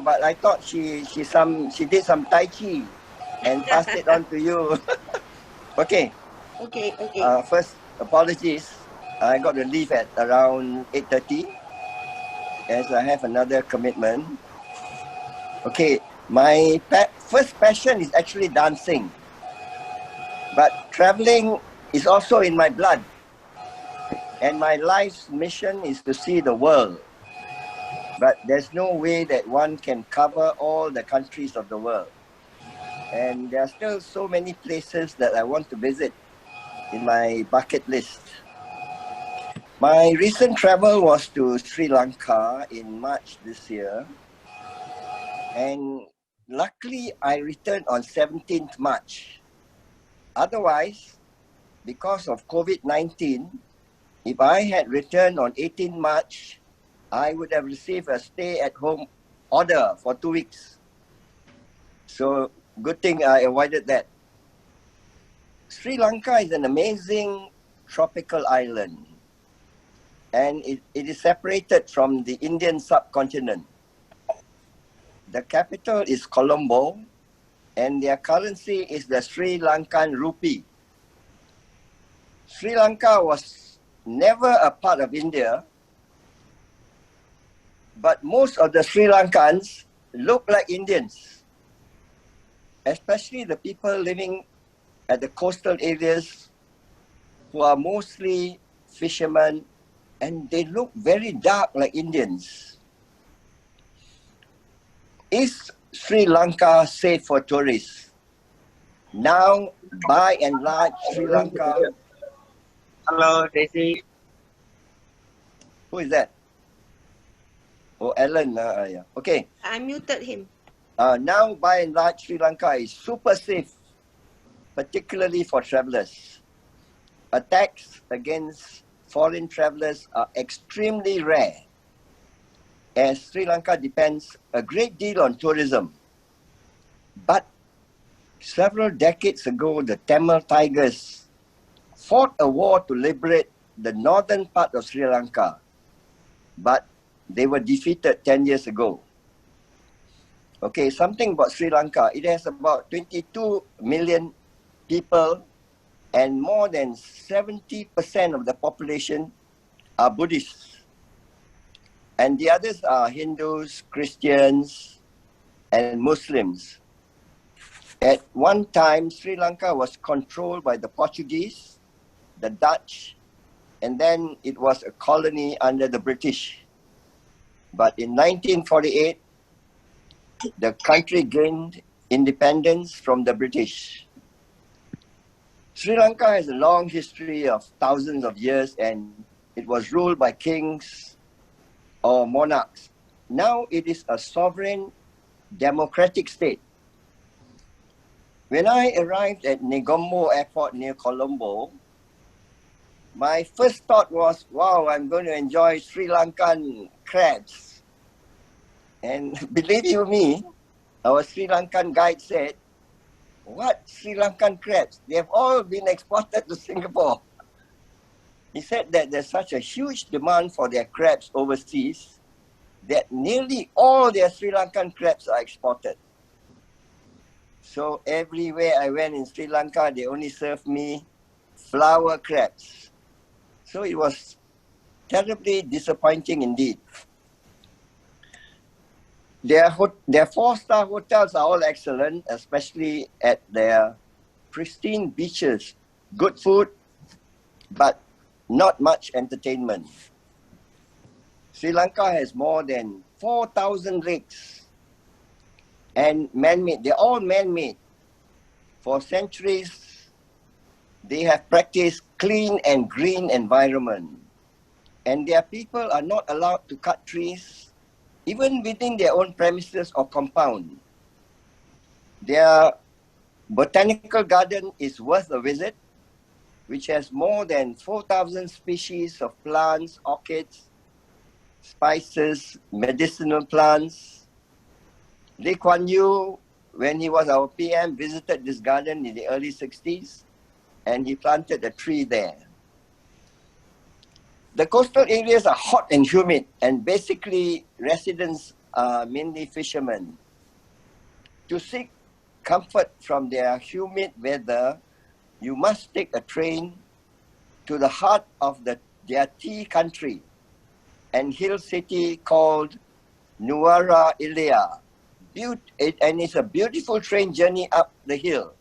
but I thought she did some Tai Chi and passed it on to you. Okay. Okay. First, apologies. I got to leave at around 8:30 as I have another commitment. Okay, my first passion is actually dancing, but traveling is also in my blood. And my life's mission is to see the world. But there's no way that one can cover all the countries of the world. And there are still so many places that I want to visit in my bucket list. My recent travel was to Sri Lanka in March this year. And luckily, I returned on 17th March. Otherwise, because of COVID-19, if I had returned on 18 March, I would have received a stay-at-home order for 2 weeks. So good thing I avoided that. Sri Lanka is an amazing tropical island, and it is separated from the Indian subcontinent. The capital is Colombo, and their currency is the Sri Lankan rupee. Sri Lanka was never a part of India, but most of the Sri Lankans look like Indians, especially the people living at the coastal areas who are mostly fishermen, and they look very dark like Indians. Is Sri Lanka safe for tourists? Now, by and large, Sri Lanka... Hello, Daisy. Who is that? Oh, Alan. Yeah. Okay. I muted him. Now, by and large, Sri Lanka is super safe, particularly for travelers. Attacks against foreign travelers are extremely rare, as Sri Lanka depends a great deal on tourism. But several decades ago, the Tamil Tigers fought a war to liberate the northern part of Sri Lanka, but they were defeated 10 years ago. Okay, something about Sri Lanka. It has about 22 million people, and more than 70% of the population are Buddhists. And the others are Hindus, Christians, and Muslims. At one time, Sri Lanka was controlled by the Portuguese, the Dutch, and then it was a colony under the British. But in 1948, the country gained independence from the British. Sri Lanka has a long history of thousands of years, and it was ruled by kings or monarchs. Now it is a sovereign democratic state. When I arrived at Negombo Airport near Colombo, my first thought was, wow, I'm going to enjoy Sri Lankan crabs. And believe you me, our Sri Lankan guide said, what Sri Lankan crabs? They have all been exported to Singapore. He said that there's such a huge demand for their crabs overseas that nearly all their Sri Lankan crabs are exported. So everywhere I went in Sri Lanka, they only served me flower crabs. So it was terribly disappointing indeed. Their 4-star hotels are all excellent, especially at their pristine beaches. Good food, but not much entertainment. Sri Lanka has more than 4,000 lakes and man-made. They're all man-made. For centuries, they have practiced clean and green environment. And their people are not allowed to cut trees, even within their own premises or compound. Their botanical garden is worth a visit, which has more than 4,000 species of plants, orchids, spices, medicinal plants. Lee Kuan Yew, when he was our PM, visited this garden in the early 60s, and he planted a tree there. The coastal areas are hot and humid, and basically residents are mainly fishermen. To seek comfort from their humid weather, you must take a train to the heart of their tea country and hill city called Nuwara Ilia. And it's a beautiful train journey up the hill,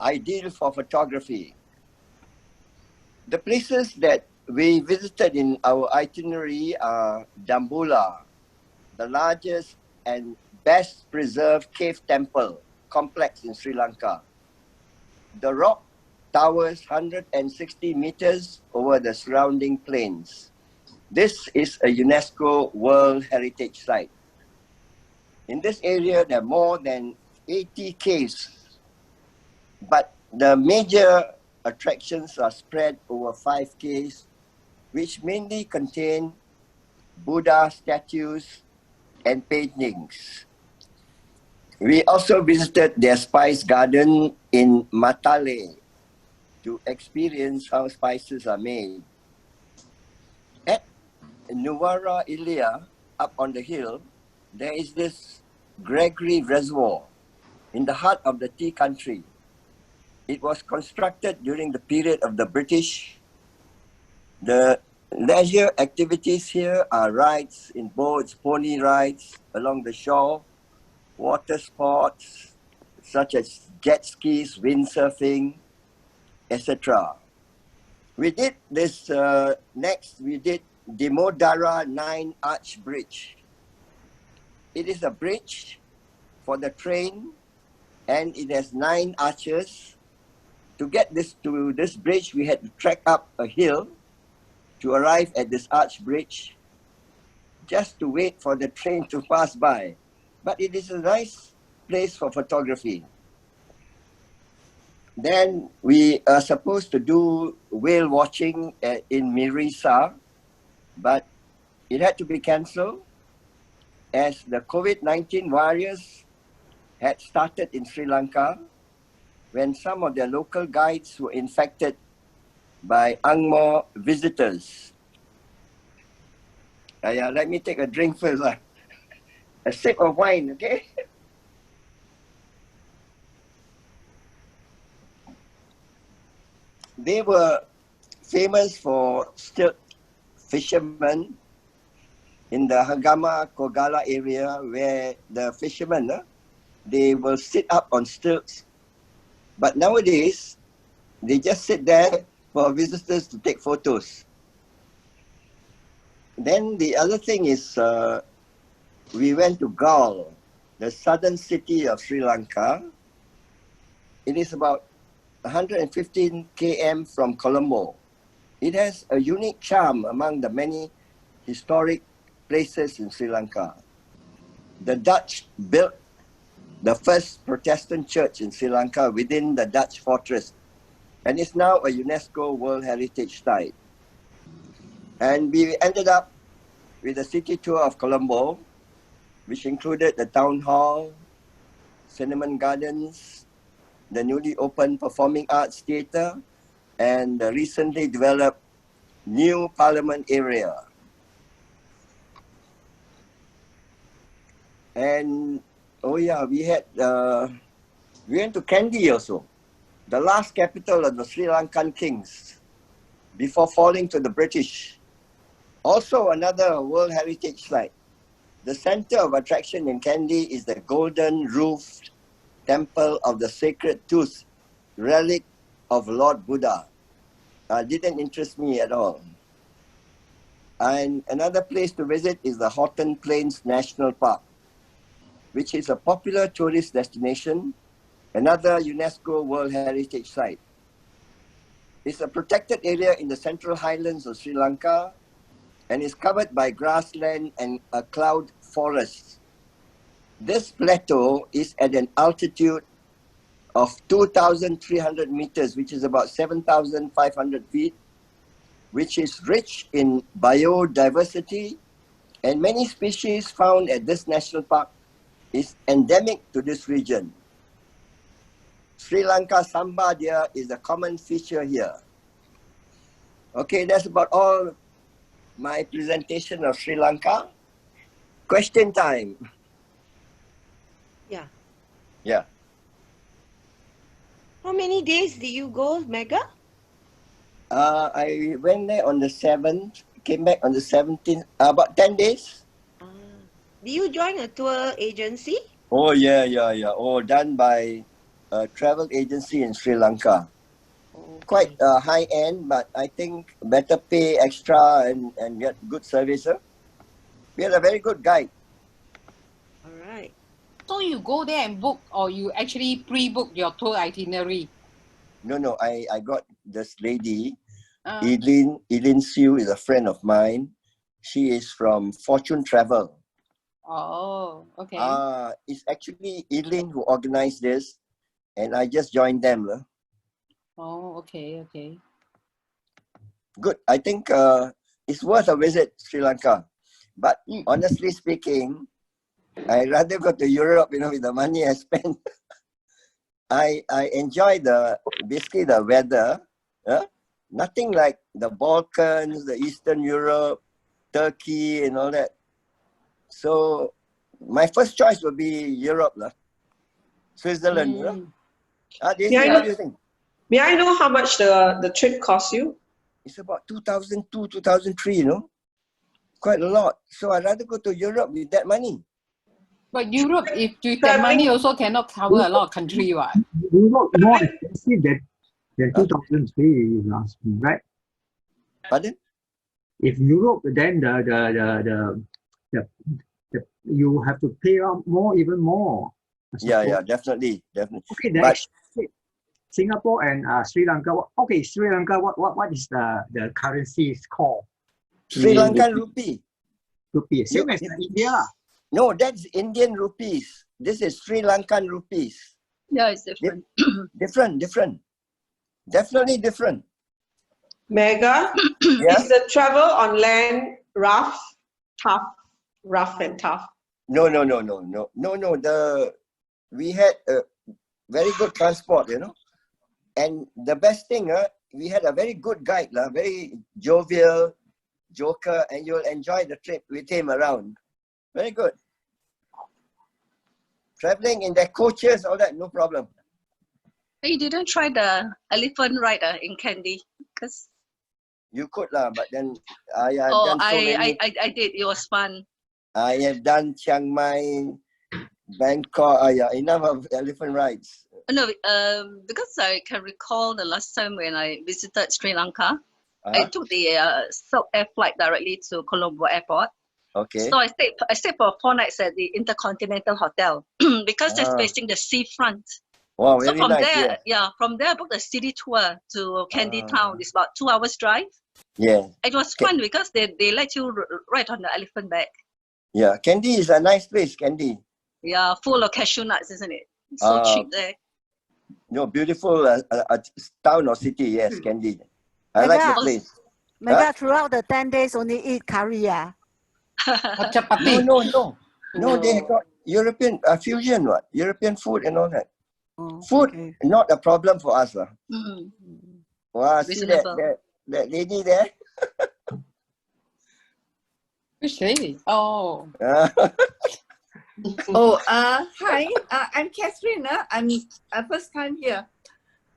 ideal for photography. The places that we visited in our itinerary are Dambulla, the largest and best preserved cave temple complex in Sri Lanka. The rock towers 160 meters over the surrounding plains. This is a UNESCO World Heritage Site. In this area, there are more than 80 caves, but the major attractions are spread over 5 caves, which mainly contain Buddha statues and paintings. We also visited their spice garden in Matale to experience how spices are made. At Nuwara Ilia, up on the hill, there is this Gregory Reservoir in the heart of the tea country. It was constructed during the period of the British. The leisure activities here are rides in boats, pony rides along the shore, water sports such as jet skis, windsurfing, etc. We did this, next we did Dimodara 9 Arch Bridge. It is a bridge for the train and it has 9 arches. To get to this bridge, we had to trek up a hill to arrive at this arch bridge just to wait for the train to pass by. But it is a nice place for photography. Then we are supposed to do whale watching in Mirisa, but it had to be cancelled as the COVID-19 virus had started in Sri Lanka when some of their local guides were infected by Angmo visitors. Let me take a drink first. A sip of wine, okay? They were famous for stilt fishermen in the Hagama Kogala area where the fishermen, they will sit up on stilts. But nowadays, they just sit there for visitors to take photos. Then the other thing is, we went to Galle, the southern city of Sri Lanka. It is about 115 km from Colombo. It has a unique charm among the many historic places in Sri Lanka. The Dutch built the first Protestant church in Sri Lanka within the Dutch fortress, and is now a UNESCO World Heritage Site. And we ended up with a city tour of Colombo, which included the town hall, cinnamon gardens, the newly opened performing arts theatre, and the recently developed new parliament area. And oh yeah, we went to Kandy also, the last capital of the Sri Lankan kings before falling to the British. Also another World Heritage Site. The center of attraction in Kandy is the golden roofed temple of the sacred tooth, relic of Lord Buddha. Didn't interest me at all. And another place to visit is the Houghton Plains National Park, which is a popular tourist destination, another UNESCO World Heritage Site. It's a protected area in the central highlands of Sri Lanka and is covered by grassland and a cloud forest. This plateau is at an altitude of 2,300 meters, which is about 7,500 feet, which is rich in biodiversity, and many species found at this national park is endemic to this region. Sri Lanka samba deer is a common feature here. Okay, that's about all my presentation of Sri Lanka. question time. Yeah. Yeah. How many days did you go, Mega? I went there on the 7th, came back on the 17th, about 10 days. Did you join a tour agency? Oh, yeah. Oh, done by a travel agency in Sri Lanka. Okay. Quite high end, but I think better pay extra and get good service. Huh? We had a very good guide. All right. So you go there and book, or you actually pre-book your tour itinerary? No, I got this lady, Eileen Siu is a friend of mine. She is from Fortune Travel. Oh, okay. It's actually Eileen who organized this, and I just joined them. Oh, okay. Good. I think it's worth a visit, Sri Lanka. But honestly speaking, I'd rather go to Europe, with the money I spend. I enjoy basically the weather. Nothing like the Balkans, the Eastern Europe, Turkey and all that. So my first choice would be Europe, Switzerland. Daisy, what do you think? May I know how much the trip cost you? It's about 2002, 2003, quite a lot. So I'd rather go to Europe with that money. But Europe, if with that money, also cannot cover a lot of country, right? Europe more expensive than 2003 last, right? Pardon? If Europe, then you have to pay out more, even more. Yeah, definitely. Okay, but Singapore and Sri Lanka. Okay, Sri Lanka. What is the currency is called? Sri Lankan rupee. Rupee, same as India. No, that's Indian rupees. This is Sri Lankan rupees. Yeah, it's different. Different. Definitely different. Mega, is the travel on land rough and tough? No. We had a very good transport, and the best thing, we had a very good guide, very jovial, joker, and you'll enjoy the trip with him around. Very good. Traveling in their coaches, all that, no problem. You didn't try the elephant ride in Kandy? Because you could, but then I have done so many. I did. It was fun. I have done Chiang Mai, Bangkok. Enough of elephant rides. No, because I can recall the last time when I visited Sri Lanka, I took the Silk Air flight directly to Colombo Airport. Okay. So I stayed for 4 nights at the Intercontinental Hotel because it's facing the seafront. Wow, so very from nice. there, from there I booked a city tour to Kandy town. It's about 2 hours drive. Yeah. It was fun because they let you ride on the elephant back. Yeah, Kandy is a nice place, Kandy. Yeah, full of cashew nuts, isn't it? So cheap there. Beautiful town or city, yes, Kandy. I like the place. Mega, throughout the 10 days only eat curry, No, they got European fusion, European food and all that. Food, not a problem for us. Wow, see that lady there? Which lady? Oh. Hi, I'm Catherine. I'm first time here.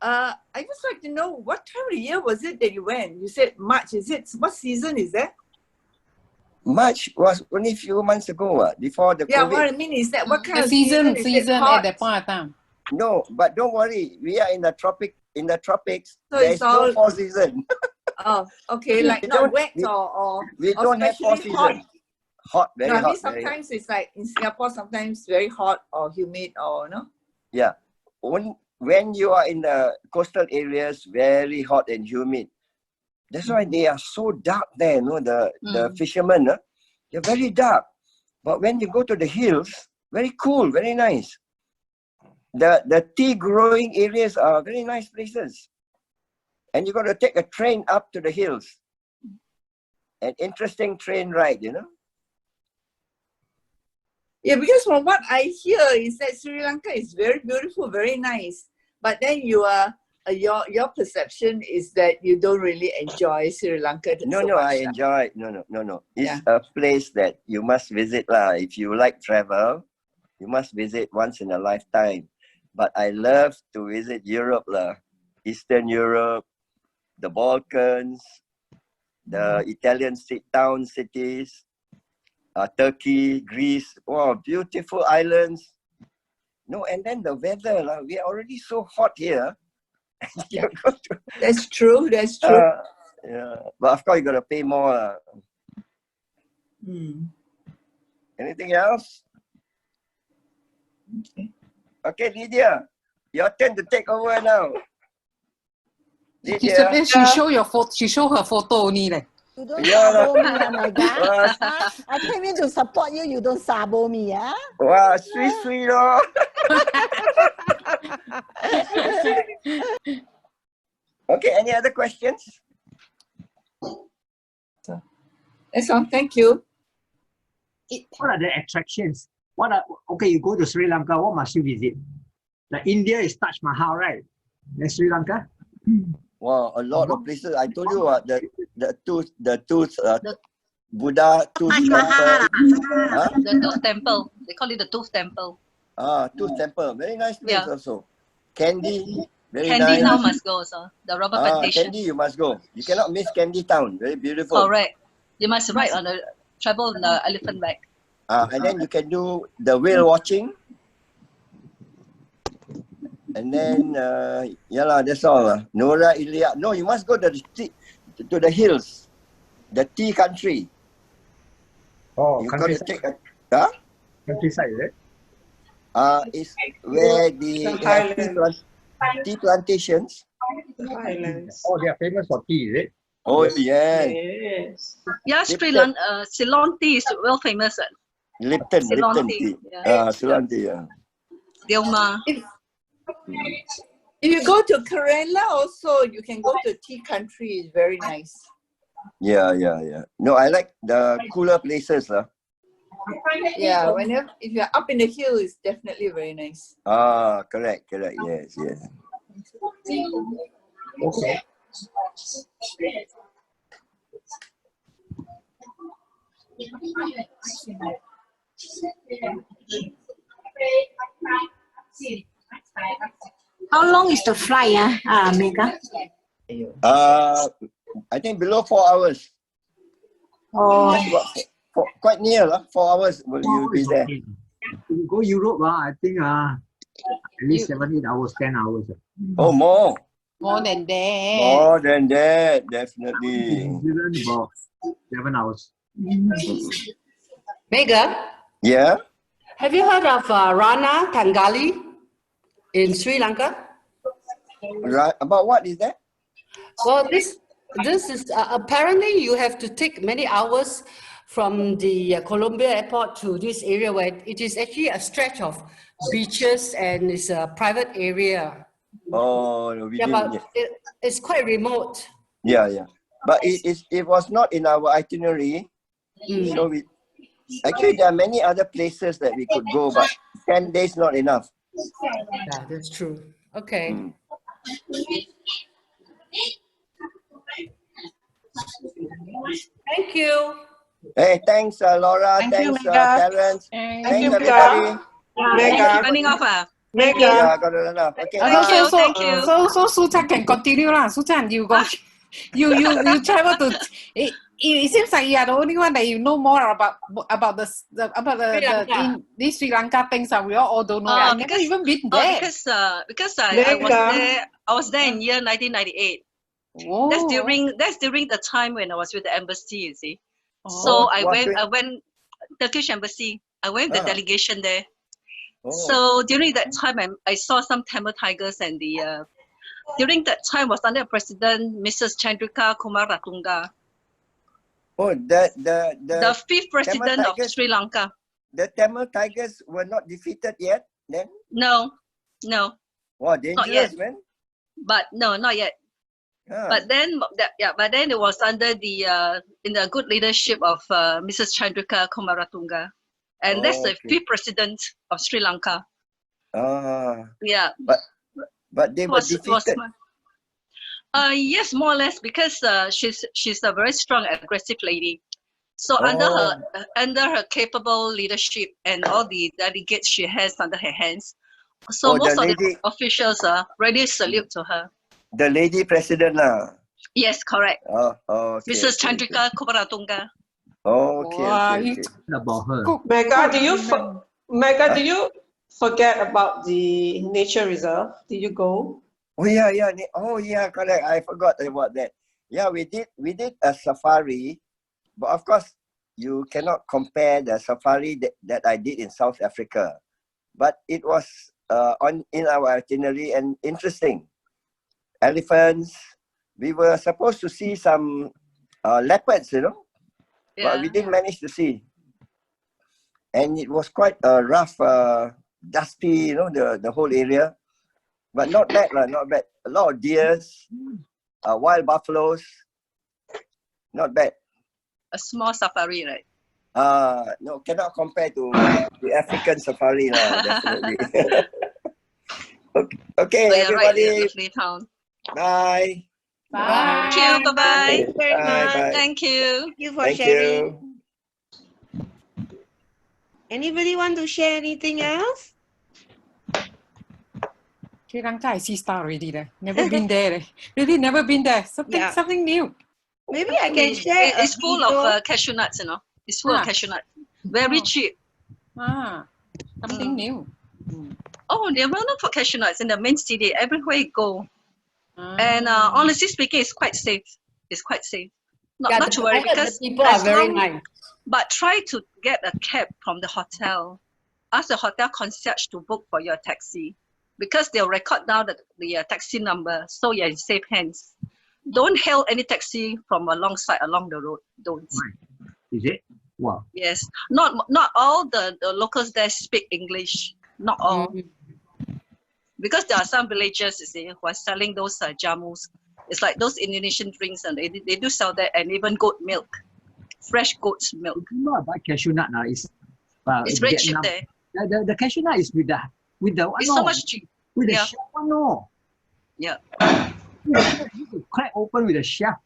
I just like to know what time of the year was it that you went? You said March. Is it? What season is that? March was only a few months ago, before the COVID. What I mean is that what kind of season at that point of time. No, but don't worry. We are in the tropics. So there is no fall season. Oh, okay. Like not wet or we don't have fall season. Hot, very hot. Sometimes it's like in Singapore, sometimes very hot or humid or no. Yeah, when you are in the coastal areas, very hot and humid. That's why they are so dark there. The fishermen, they're very dark. But when you go to the hills, very cool, very nice. The tea growing areas are very nice places. And you got to take a train up to the hills. An interesting train ride, Yeah, because from what I hear is that Sri Lanka is very beautiful, very nice. But then you are your perception is that you don't really enjoy Sri Lanka No, so no, much, I lah. enjoy. No. It's Yeah. a place that you must visit lah. If you like travel, you must visit once in a lifetime. But I love to visit Europe lah, Eastern Europe, the Balkans, the Italian town cities, Turkey, Greece. Wow, beautiful islands. No, and then the weather lah. We are already so hot here. Yeah. That's true. That's true. Yeah, but of course you gotta pay more. Hmm. Anything else? Okay. Okay, Lydia, your turn to take over now. She Lydia, show your photo. She show her photo only leh. You don't Yeah. sabo me, Mega. Wah, I came in to support you. You don't sabo me, ah. wah, sweet lor. Okay, any other questions? That's all. Thank you. What are the attractions? Okay, you go to Sri Lanka, what must you visit? Like India is Taj Mahal, right? Then Sri Lanka? Wow, a lot of places. I told you the Buddha tooth temple. Huh? The Tooth Temple. They call it the Tooth Temple. Tooth temple. Very nice place Yeah. also. Candy, very Candy nice. Town must go also. The rubber plantation. Candy, you must go. You cannot miss Candy Town. Very beautiful. Correct. You must ride on the travel on the elephant back. And then you can do the whale watching. And then, that's all. Nora, Ilya. No, you must go to the hills. The tea country. Oh, You got to countryside. take a, Countryside, is it? It's where they The have tea plantations. Islands. Oh, they are famous for tea, is it? Oh, yeah. Yes. Yeah, Ceylon tea is well famous. Lipton Ceylon tea. tea, yeah. Ceylon tea, yeah. Dilma. If you go to Kerala also, you can go to tea country. It's very nice. Yeah. No, I like the cooler places. Yeah, if you're up in the hill, it's definitely very nice. Correct. Yes. Okay. How long is the flight, Mega? I think below 4 hours. Oh, Quite near, 4 hours will you be there. If you go Europe, I think at least 7, 8 hours, 10 hours. Oh, more. More than that. More than that, definitely. New Zealand, about 7 hours. Mega, Yeah? have you heard of Rana Tangali in Sri Lanka? Right. About what is that? Well, this is apparently you have to take many hours from the Colombo airport to this area where it is actually a stretch of beaches and it's a private area. Oh, no, we Yeah, didn't. but it's quite remote. Yeah. But it was not in our itinerary. So actually there are many other places that we could go, but 10 days not enough. Yeah, that's true. Okay. Thank you. Hey, thanks, Laura. Thanks, Terence. Thank Thanks, you, everybody. Mega. Running off. Mega. Yeah, got it enough. Okay, bye. Thank you. So Suchan can continue lah. Suchan, you go. You travel to. It seems like you are the only one that you know more about the these Sri Lanka things that we all don't know. I never even been there. Because I was there in year 1998. Oh. That's during the time when I was with the embassy, you see. So I went Turkish embassy. I went with the delegation there. So during that time, I saw some Tamil tigers, and during that time was under President Mrs. Chandrika Kumaratunga. Oh, the fifth president of Sri Lanka. The Tamil tigers were not defeated yet then? No. Wow, dangerous, man. But no, not yet. But then it was under the in the good leadership of Mrs. Chandrika Kumaratunga, and that's the fifth president of Sri Lanka. Yeah. But they were defeated. Yes, more or less, because she's a very strong, aggressive lady. So Oh. under her capable leadership and all the delegates she has under her hands, so most of the officials really salute to her. The lady president lah. Yes, correct. Oh, okay. Mrs. Chandrika Kumaratunga. Okay. About her. Mega, do you forget about the nature reserve? Did you go? Oh yeah. Oh yeah, correct. I forgot about that. Yeah, we did a safari, but of course you cannot compare the safari that I did in South Africa. But it was in our itinerary and interesting. Elephants. We were supposed to see some leopards, you know, but we didn't manage to see. And it was quite rough, dusty, you know, the whole area. But not bad, not bad. A lot of deers, wild buffaloes. Not bad. A small safari, right? No, cannot compare to the African safari, definitely. Okay, so everybody. Right, lovely town. Bye. Bye. Thank you. Bye-bye. Thank you very much. Bye. Thank you. Thank you for sharing. Anybody want to share anything else? Sri Lanka, I see star already there. Never been there. Really never been there. Something new. Maybe I can share. It's full of cashew nuts, you know. It's full of cashew nuts. Very cheap. Something new. Oh, they're well known for cashew nuts in the main city. Everywhere you go. And honestly speaking, it's quite safe. It's quite safe. Not to worry because the people are very nice. But try to get a cab from the hotel. Ask the hotel concierge to book for your taxi because they'll record down the taxi number, so you're in safe hands. Don't hail any taxi from alongside along the road. Don't. Is it? Wow. Yes. Not all the locals there speak English. Not all. Because there are some villagers, you see, who are selling those jamus. It's like those Indonesian drinks, and they do sell that, and even goat milk, fresh goat's milk. You know about cashew nut now? It's very cheap there. The cashew nut is with the it's so much cheap. With the shell, no. Yeah. You could crack open with a shell.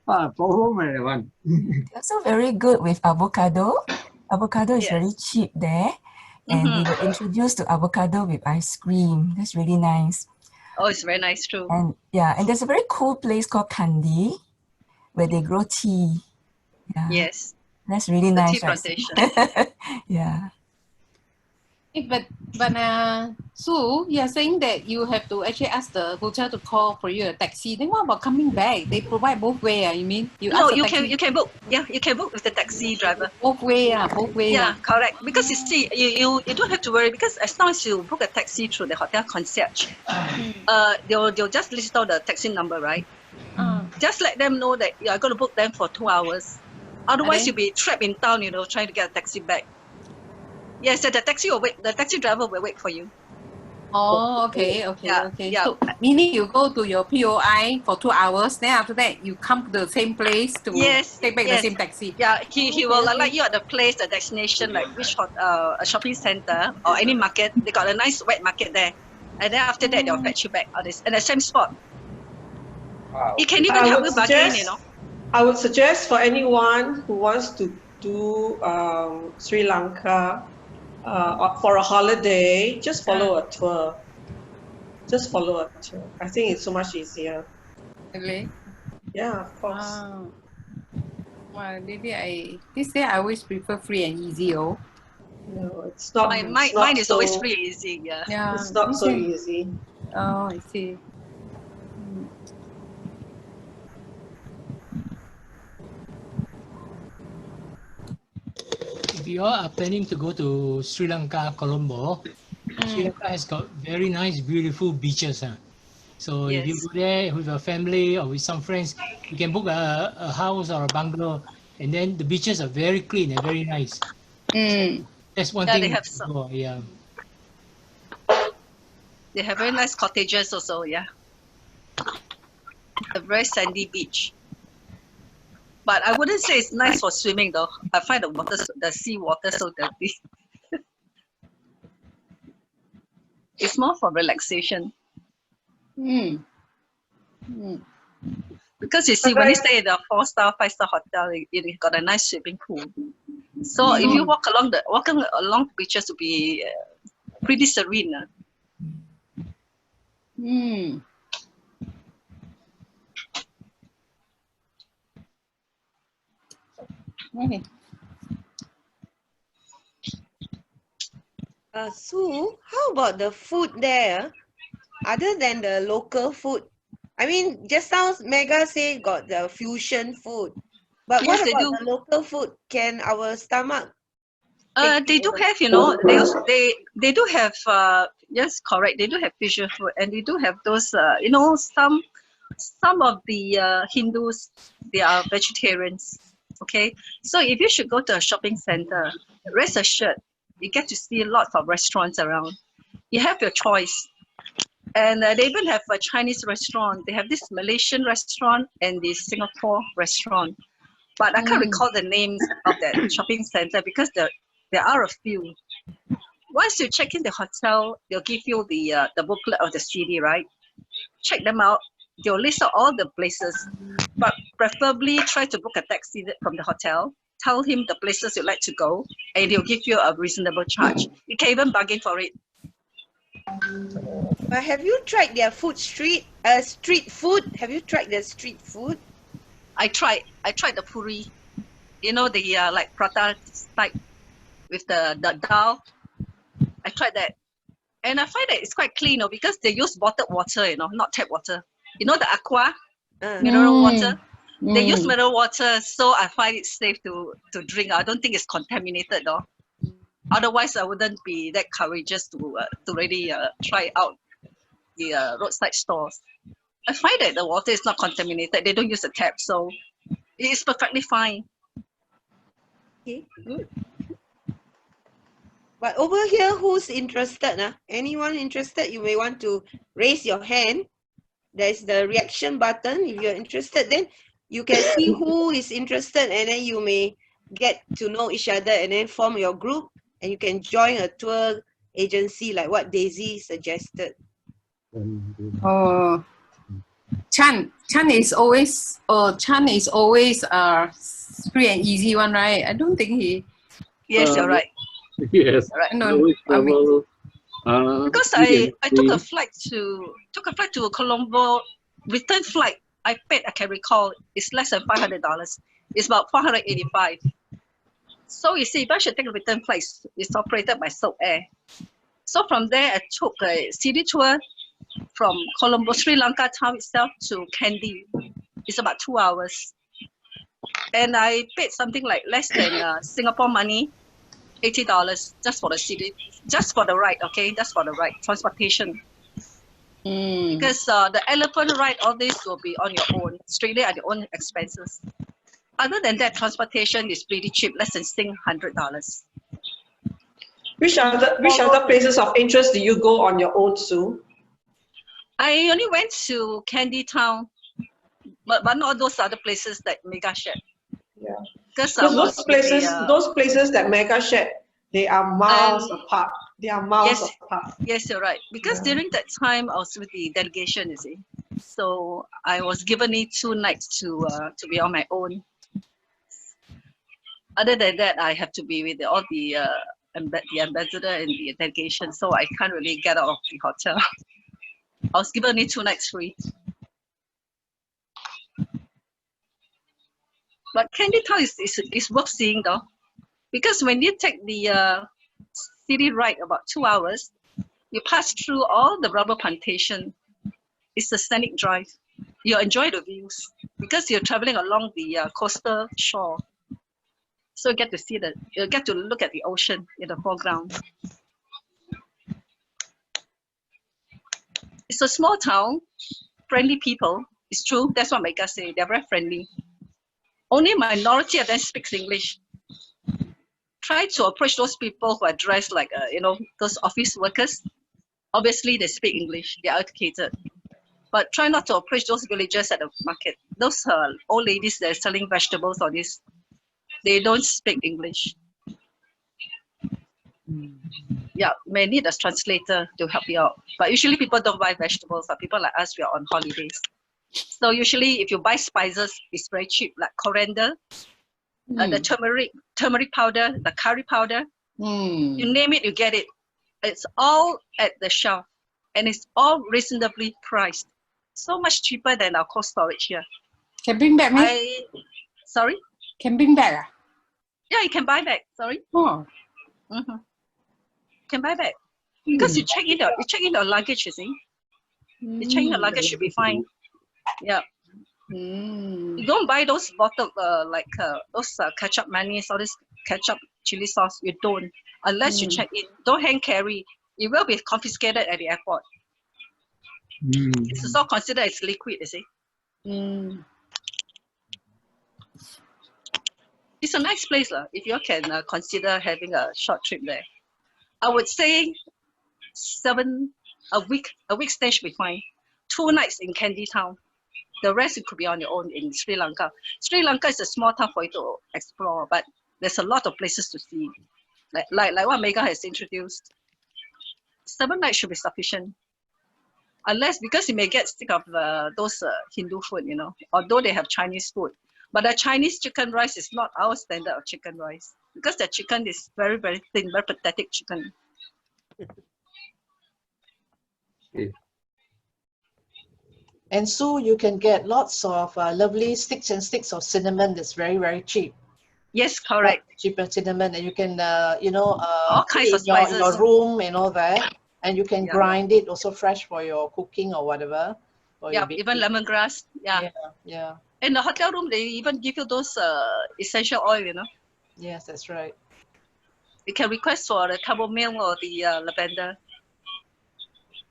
Problem that one. Also very good with avocado. Avocado is very cheap there. And we were introduced to avocado with ice cream. That's really nice. Oh, it's very nice too. And and there's a very cool place called Kandy where they grow tea. Yeah. Yes. That's really nice. Tea plantation. Yeah. But Sue, you are saying that you have to actually ask the hotel to call for you a taxi. Then what about coming back? They provide both way. You mean you can book. Yeah, you can book with the taxi driver. Both way. Both way. Yeah, correct. Because you see, you don't have to worry because as long as you book a taxi through the hotel concierge, they'll just list out the taxi number, right? Just let them know that you're going to book them for 2 hours. Otherwise, you'll be trapped in town, trying to get a taxi back. Yes, so the taxi driver will wait for you. Oh, okay. Yeah. So, meaning you go to your POI for 2 hours, then after that you come to the same place to take back the same taxi. Yeah, he will alert you at the place, the destination, like which a shopping center or any market. They got a nice wet market there. And then after that, they'll fetch you back at the same spot. Wow. It can even help you bargain, I would suggest for anyone who wants to do Sri Lanka for a holiday, just follow a tour. Just follow a tour. I think it's so much easier. Really? Yeah, of course. Well, maybe this day I always prefer free and easy. No, it's not. Mine is always free and easy. Yeah. It's not so easy. Oh, I see. If you are planning to go to Sri Lanka, Colombo, Sri Lanka has got very nice, beautiful beaches. So if you go there with your family or with some friends, you can book a house or a bungalow, and then the beaches are very clean and very nice. That's one thing. They have They have very nice cottages also. Yeah. A very sandy beach. But I wouldn't say it's nice for swimming though. I find the sea water so dirty. It's more for relaxation. Because you see, when you stay in a 4-star, 5-star hotel, it got a nice swimming pool. So if you walking along the beaches, to be pretty serene. Okay. Sue, how about the food there? Other than the local food, I mean, just now Mega say got the fusion food, but Yes, what they about do. the local food? Can our stomach? They do have, they do have, yes, correct. They do have fusion food, and they do have those, some of the Hindus, they are vegetarians. Okay, so if you should go to a shopping center, rest assured, you get to see lots of restaurants around. You have your choice. And they even have a Chinese restaurant. They have this Malaysian restaurant and the Singapore restaurant. But I can't recall the names of that shopping center because there are a few. Once you check in the hotel, they'll give you the booklet of the CD, right? Check them out. They'll list out all the places, but preferably try to book a taxi from the hotel. Tell him the places you'd like to go, and they'll give you a reasonable charge. You can even bargain for it. But have you tried their street food? Have you tried their street food? I tried the puri. The like prata type with the dal. I tried that. And I find that it's quite clean, because they use bottled water, not tap water. The aqua, mineral water. They use mineral water, so I find it safe to drink. I don't think it's contaminated, though. Otherwise, I wouldn't be that courageous to really try out the roadside stores. I find that the water is not contaminated. They don't use a tap, so it is perfectly fine. Okay, good. But over here, who's interested? Anyone interested? You may want to raise your hand. There's the reaction button. If you're interested, then you can see who is interested, and then you may get to know each other and then form your group, and you can join a tour agency like what Daisy suggested. Chan is always free and easy one, right? I don't think he. Yes, you're right. Yes. Right. No, because I took a flight to Colombo, return flight. I can recall, it's less than $500. It's about $485. So you see, if I should take a return flight, it's operated by Seoul Air. So from there, I took a city tour from Colombo, Sri Lanka town itself to Kandy. It's about 2 hours. And I paid something like less than Singapore money, $80 just for the city, just for the ride, okay? Just for the ride, transportation. Because the elephant ride, all this will be on your own, strictly at your own expenses. Other than that, transportation is pretty cheap, less than $100. Which other places of interest do you go on your own, Sue? I only went to Kandy town, but not those other places that Mega shared. Yeah. Because those places that Mega shared, they are miles apart. They are miles apart. Yes, you're right. Because during that time, I was with the delegation, you see. So I was given 2 nights to be on my own. Other than that, I have to be with all the ambassador and the delegation, so I can't really get out of the hotel. I was given 2 nights free. But Kandy Town is worth seeing, though, because when you take the city ride about 2 hours, you pass through all the rubber plantation. It's a scenic drive. You enjoy the views because you're traveling along the coastal shore. So you get to look at the ocean in the foreground. It's a small town, friendly people. It's true. That's what Mega say. They're very friendly. Only minority of them speaks English. Try to approach those people who are dressed like, those office workers. Obviously, they speak English. They are educated. But try not to approach those villagers at the market. Those old ladies that are selling vegetables or this, they don't speak English. Yeah, may need a translator to help you out. But usually people don't buy vegetables. But people like us, we are on holidays. So usually if you buy spices, it's very cheap, like coriander, the turmeric powder, the curry powder. You name it, you get it. It's all at the shelf, and it's all reasonably priced. So much cheaper than our cold storage here. Can bring back, me? Sorry? Can bring back? Yeah, you can buy back. Sorry. Oh. Can buy back because you check in your luggage. You see, you check in your luggage should be fine. Yeah. You don't buy those bottled like those ketchup mayonnaise or this ketchup chili sauce. You don't unless you check in. Don't hand carry. It will be confiscated at the airport. It's all considered as liquid. You see. It's a nice place, if you can consider having a short trip there. I would say a week stay should be fine. 2 nights in Kandy town. The rest it could be on your own in Sri Lanka. Sri Lanka is a small town for you to explore, but there's a lot of places to see. Like what Mega has introduced. 7 nights should be sufficient. Unless, because you may get sick of those Hindu food, you know, although they have Chinese food. But the Chinese chicken rice is not our standard of chicken rice. Because the chicken is very, very thin, very pathetic chicken. And so you can get lots of lovely sticks and sticks of cinnamon that's very, very cheap. Yes, correct. Cheaper cinnamon, and you can, all kinds of in your spices. room and all that. And you can grind it also fresh for your cooking or whatever. Yeah, even lemongrass. Yeah. In the hotel room, they even give you those essential oil, you know. Yes, that's right. You can request for the chamomile or the lavender.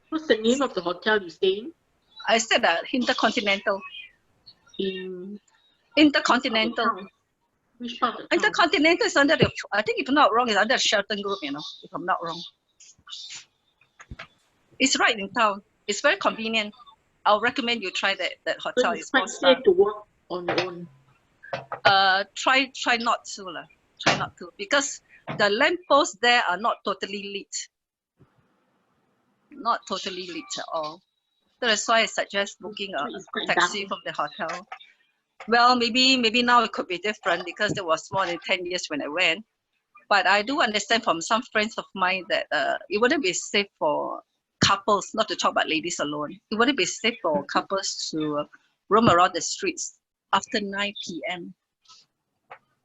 What's the name of the hotel you stay in? I said that Intercontinental. Intercontinental. Which part of the town? Intercontinental is under the, I think if I'm not wrong, it's under the Sheraton Group, you know, if I'm not wrong. It's right in town. It's very convenient. I'll recommend you try that hotel. So it's quite safe to walk on your own. Try not to Try not to, because the lampposts there are not totally lit. Not totally lit at all. So that's why I suggest booking a taxi from the hotel. Well, maybe now it could be different because it was more than 10 years when I went. But I do understand from some friends of mine that it wouldn't be safe for couples, not to talk about ladies alone. It wouldn't be safe for couples to roam around the streets after 9 p.m.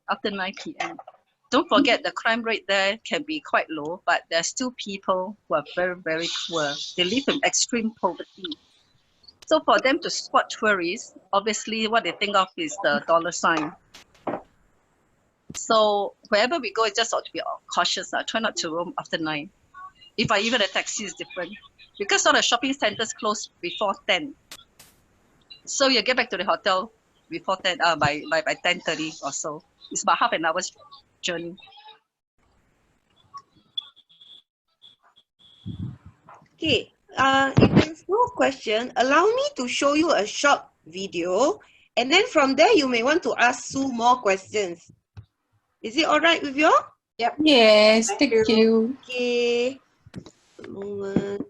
After 9 p.m. Don't forget the crime rate there can be quite low, but there are still people who are very, very poor. They live in extreme poverty. So for them to spot tourists, obviously what they think of is the dollar sign. So wherever we go, it just ought to be cautious. Try not to roam after 9. If even a taxi is different. Because all the shopping centers close before 10. So you get back to the hotel before 10, by 10:30 or so. It's about half an hour's journey. Okay, if there's no question, allow me to show you a short video, and then from there you may want to ask Sue more questions. Is it all right with you? Yep. Yes, thank you. Okay. A moment.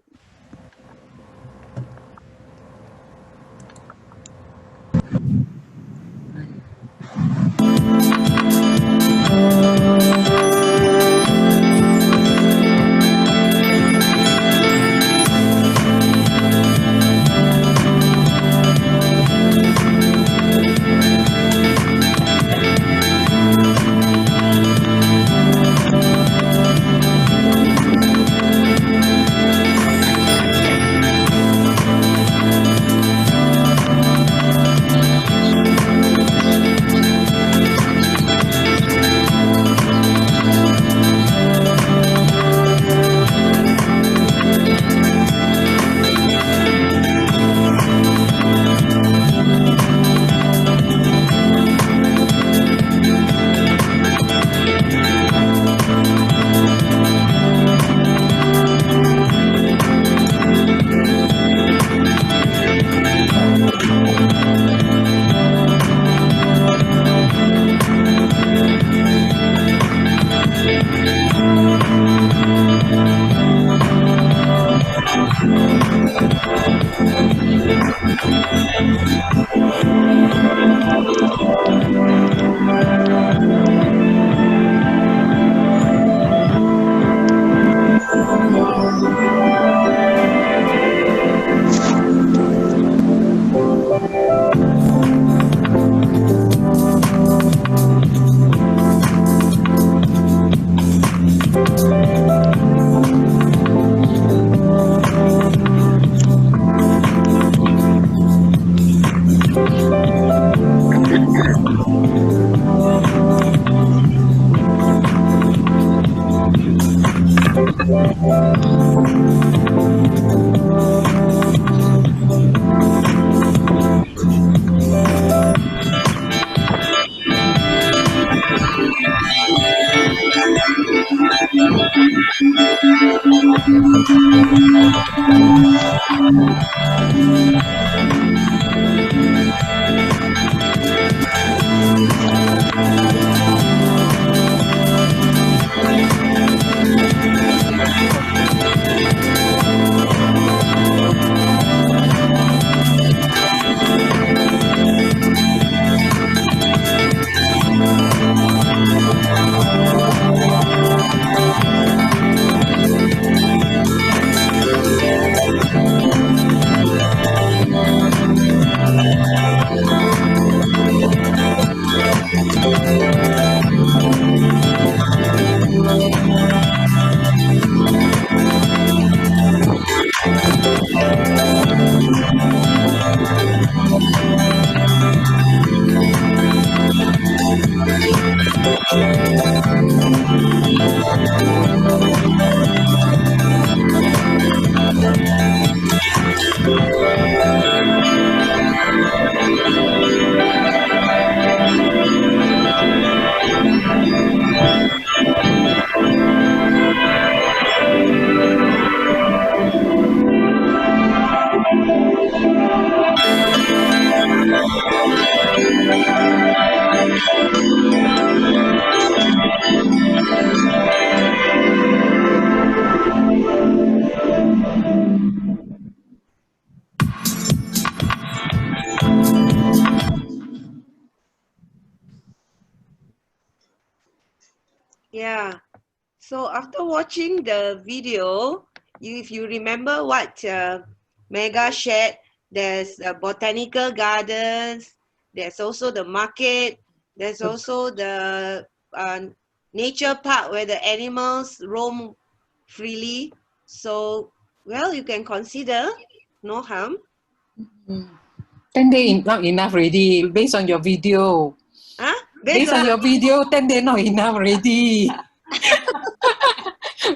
Yeah. So after watching the video, if you remember what Mega shared, there's botanical gardens, there's also the market, there's also the nature park where the animals roam freely. So, well, you can consider, no harm. 10 days not enough already, based on your video. Huh? Based on your video, 10 days not enough already.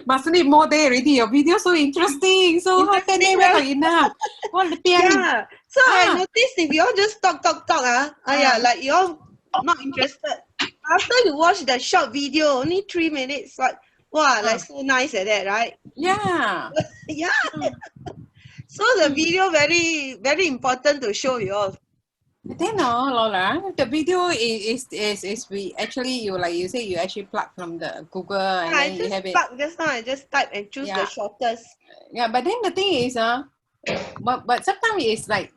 Must need more day already. Your video so interesting. So 10 days not enough. What the Yeah. So I noticed if you all just talk, like you all not interested. After you watch the short video, only 3 minutes, like wow, like so nice like that, right? Yeah. Yeah. So the video very important to show you all. I think no, Lola. The video is we actually you like you say you actually plug from the Google and I then you just have it. plug just now. I just type and choose the shortest. Yeah, but then the thing is, but sometimes it's like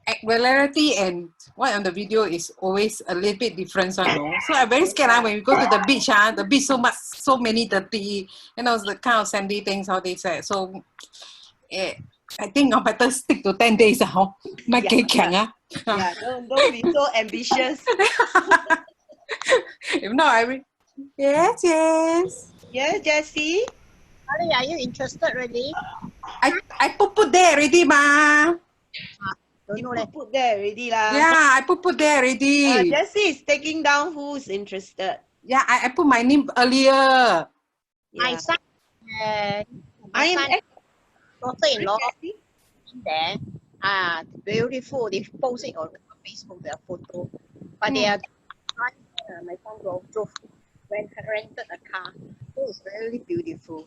regularity and what on the video is always a little bit different, no? So I'm very scared when we go to the beach, the beach so many dirty, the kind of sandy things, how they say. So, I think I better stick to 10 days, Yeah, don't be so ambitious. If not, yes. Yeah, Jessie. Sorry, are you interested already? I put there already, ma. Don't know that. Put there already lah. Yeah, I put there already. Jessie is taking down who's interested. Yeah, I put my name earlier. My son, I am daughter-in-law there. Beautiful. They post it on Facebook, their photo. But they are my son drove when rented a car. It was very beautiful.